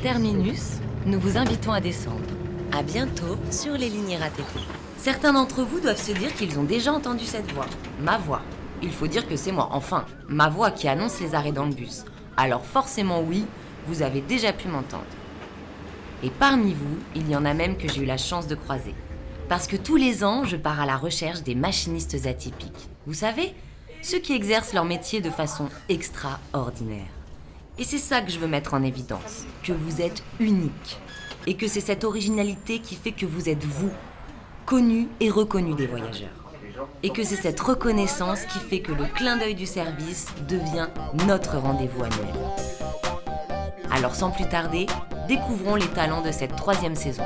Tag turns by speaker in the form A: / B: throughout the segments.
A: Terminus, nous vous invitons à descendre. À bientôt sur les lignes RATP. Certains d'entre vous doivent se dire qu'ils ont déjà entendu cette voix. Ma voix. Il faut dire que c'est moi, enfin, ma voix qui annonce les arrêts dans le bus. Alors forcément oui, vous avez déjà pu m'entendre. Et parmi vous, il y en a même que j'ai eu la chance de croiser. Parce que tous les ans, je pars à la recherche des machinistes atypiques. Vous savez, ceux qui exercent leur métier de façon extraordinaire. Et c'est ça que je veux mettre en évidence, que vous êtes unique. Et que c'est cette originalité qui fait que vous êtes vous, connu et reconnu des voyageurs. Et que c'est cette reconnaissance qui fait que le clin d'œil du service devient notre rendez-vous annuel. Alors sans plus tarder, découvrons les talents de cette 3e saison.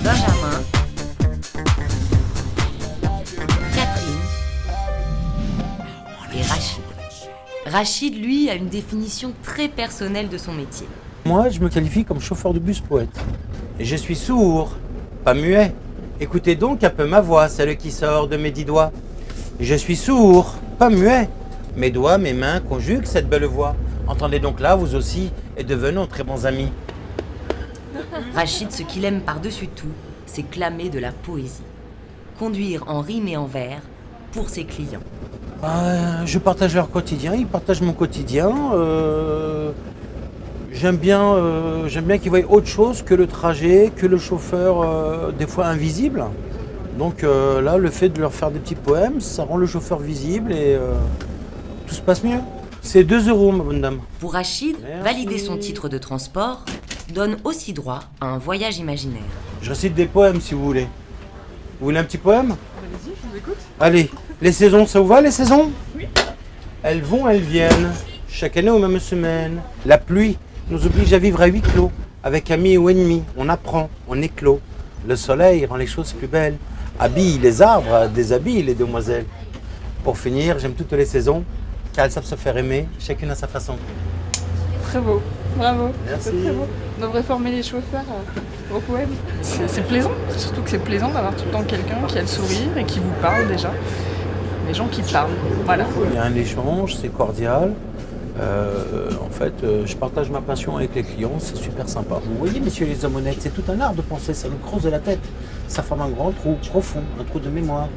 A: Benjamin, Catherine et Rachid. Rachid, lui, a une définition très personnelle de son métier.
B: Moi, je me qualifie comme chauffeur de bus poète. Et je suis sourd, pas muet. Écoutez donc un peu ma voix, celle qui sort de mes 10 doigts. Je suis sourd, pas muet. Mes doigts, mes mains conjuguent cette belle voix. Entendez donc là, vous aussi, et devenons très bons amis.
A: Rachid, ce qu'il aime par-dessus tout, c'est clamer de la poésie. Conduire en rime et en vers pour ses clients.
B: Je partage leur quotidien, ils partagent mon quotidien. J'aime bien qu'ils voient autre chose que le trajet, que le chauffeur, des fois invisible. Donc là, le fait de leur faire des petits poèmes, ça rend le chauffeur visible et tout se passe mieux. C'est 2 €, ma bonne dame.
A: Pour Rachid,
B: Merci.
A: valider son titre de transport donne aussi droit à un voyage imaginaire.
B: Je récite des poèmes si vous voulez. Vous voulez un petit poème?
C: Allez-y, je vous écoute.
B: Allez, les saisons, ça vous va les saisons? Oui. Elles vont, elles viennent, chaque année aux mêmes semaines. La pluie nous oblige à vivre à huis clos. Avec amis ou ennemis, on apprend, on éclot. Le soleil rend les choses plus belles. Habille les arbres, déshabille les demoiselles. Pour finir, j'aime toutes les saisons, car elles savent se faire aimer, chacune à sa façon.
C: Très beau, bravo.
B: Merci.
C: C'est très beau. On devrait former les chauffeurs au poème. C'est plaisant, c'est surtout que c'est plaisant d'avoir tout le temps quelqu'un qui a le sourire et qui vous parle déjà. Les gens qui parlent, voilà.
B: Il y a un échange, c'est cordial. En fait, je partage ma passion avec les clients, c'est super sympa. Vous voyez, messieurs les hommes honnêtes, c'est tout un art de penser, ça nous creuse la tête. Ça forme un grand trou profond, un trou de mémoire.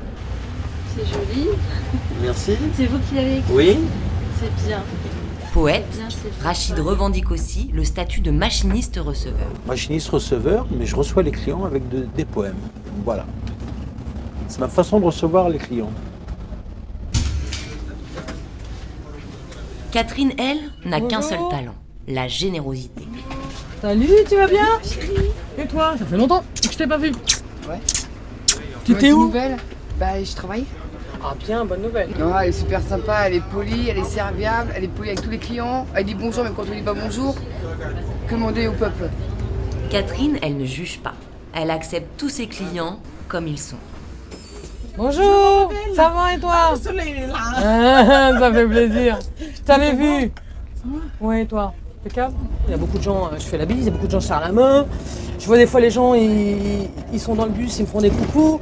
D: C'est joli.
B: Merci.
D: C'est vous qui l'avez écrit.
B: Oui.
D: C'est bien.
A: Poète,
D: Bien, c'est fait.
A: Rachid revendique aussi le statut de machiniste-receveur.
B: Machiniste receveur, mais je reçois les clients avec des poèmes. Voilà. C'est ma façon de recevoir les clients.
A: Catherine, elle, n'a qu'un seul talent, la générosité.
E: Salut, tu vas bien? Et toi? Ça fait longtemps que je t'ai pas vu.
F: Ouais.
E: Tu t'es où?
F: Nouvelle? Bah, je travaille.
E: Ah bien, bonne nouvelle.
F: Non, elle est super sympa, elle est polie, elle est serviable, elle est polie avec tous les clients. Elle dit bonjour même quand on dit pas bonjour. Que demander au peuple?
A: Catherine, elle ne juge pas. Elle accepte tous ses clients comme ils sont.
E: Bonjour, ça va et toi?
G: Le soleil il est là.
E: Ah, ça fait plaisir. Je t'avais vu. Ouais, et toi? Impeccable. Il y a beaucoup de gens, je fais la bise, il y a beaucoup de gens, je serre la main. Je vois des fois les gens, ils sont dans le bus, ils me font des coucous.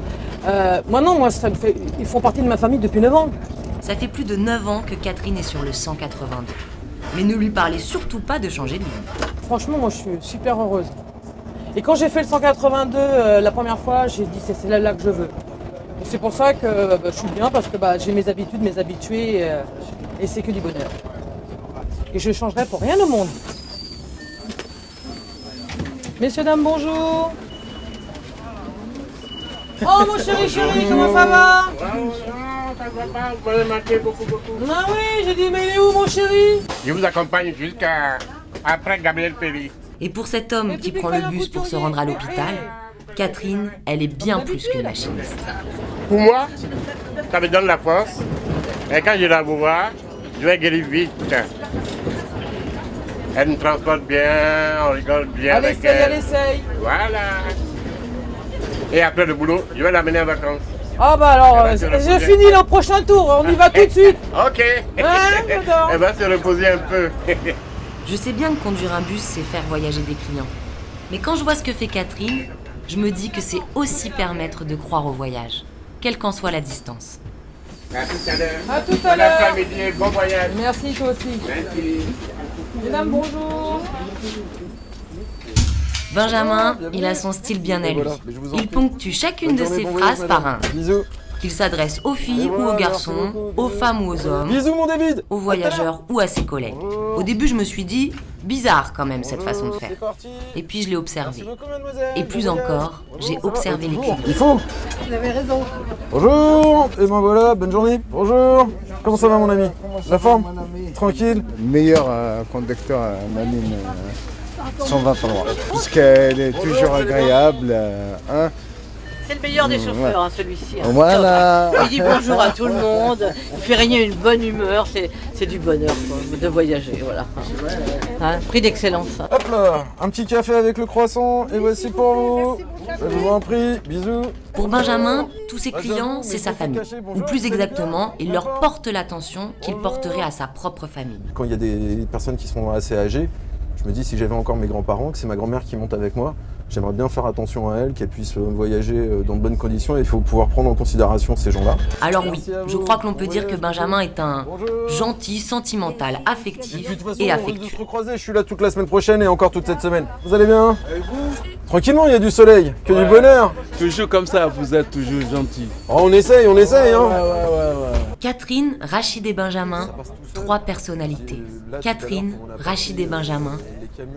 E: Moi, ça me fait, ils font partie de ma famille depuis 9 ans.
A: Ça fait plus de 9 ans que Catherine est sur le 182. Mais ne lui parlez surtout pas de changer de ligne.
E: Franchement, moi, je suis super heureuse. Et quand j'ai fait le 182 la première fois, j'ai dit c'est là que je veux. Et c'est pour ça que je suis bien, parce que j'ai mes habitudes, mes habitués, et c'est que du bonheur. Et je ne changerai pour rien au monde. Messieurs, dames, bonjour. Oh mon chéri, comment ça va?
H: Vous m'avez manqué beaucoup.
E: Ah oui, j'ai dit, mais il est où mon chéri?
H: Je vous accompagne jusqu'à après Gabriel Péry.
A: Et pour cet homme qui prend le bus pour se rendre à l'hôpital, Catherine, elle est bien plus qu'une machiniste.
H: Pour moi, ça me donne la force. Et quand je la vois, je vais guérir vite. Elle me transporte bien, on rigole bien
E: Elle
H: avec
E: essaye,
H: elle.
E: elle essaye.
H: Voilà. Et après le boulot, je vais l'amener en vacances.
E: Ah bah alors,
H: Elle va se
E: je
H: reposer.
E: finis le prochain tour, on y va tout de suite.
H: Ok.
E: j'adore.
H: Elle va se reposer un peu.
A: Je sais bien que conduire un bus, c'est faire voyager des clients. Mais quand je vois ce que fait Catherine, je me dis que c'est aussi permettre de croire au voyage, quelle qu'en soit la distance.
H: À tout à l'heure.
E: À tout à
H: Bon
E: l'heure.
H: après-midi, bon voyage.
E: Merci, toi aussi.
H: Merci.
E: Mesdames, bonjour.
A: Benjamin, il a son style bien à lui. Il ponctue chacune de ses phrases par un.
G: Bisous.
A: Qu'il s'adresse aux filles ou aux garçons, aux femmes ou aux hommes,
G: Bisous mon David.
A: aux voyageurs ou à ses collègues. Au début, je me suis dit, bizarre quand même cette façon de faire.
G: C'est parti.
A: Et puis je l'ai observé.
G: Merci beaucoup, mademoiselle.
A: Et plus encore, j'ai observé les clients.
G: Il faut.
D: Vous avez raison.
G: Bonjour. Et ben voilà, bonne journée. Bonjour. Comment ça va mon ami? La forme? Tranquille.
I: Meilleur conducteur Manine 123 puisqu'elle est toujours agréable. Hein.
J: C'est le meilleur des chauffeurs, hein, celui-ci. Hein.
I: Voilà.
J: Il dit bonjour à tout le monde, il fait régner une bonne humeur, c'est du bonheur quoi, de voyager, voilà. Hein, prix d'excellence. Hein.
G: Hop là, un petit café avec le croissant et voici pour vous. Je vous en prie, bisous.
A: Pour Benjamin, tous ses clients, c'est sa famille. Ou plus exactement, il leur porte l'attention qu'il porterait à sa propre famille.
G: Quand il y a des personnes qui sont assez âgées, je me dis si j'avais encore mes grands-parents, que c'est ma grand-mère qui monte avec moi, j'aimerais bien faire attention à elle, qu'elle puisse voyager dans de bonnes conditions et il faut pouvoir prendre en considération ces gens-là.
A: Alors oui, je crois que l'on peut dire que Benjamin est un gentil, sentimental, affectif et
G: On risque de
A: affectueux.
G: se recroiser, je suis là toute la semaine prochaine et encore toute cette semaine. Vous allez bien? Tranquillement, il y a du soleil, que du bonheur.
K: Toujours comme ça, vous êtes toujours gentil.
G: Oh, on essaye hein.
A: Catherine, Rachid et Benjamin, trois personnalités. Catherine, Rachid et Benjamin,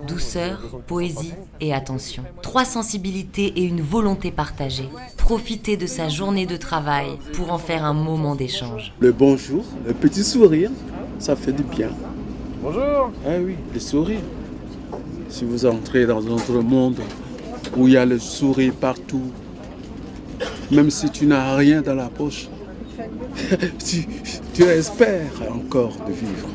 A: douceur, poésie et attention. Trois sensibilités et une volonté partagée. Profiter de sa journée de travail pour en faire un moment d'échange.
K: Le bonjour, le petit sourire, ça fait du bien.
G: Bonjour.
K: Ah oui, le sourire. Si vous entrez dans notre monde où il y a le sourire partout, même si tu n'as rien dans la poche, tu espères encore de vivre.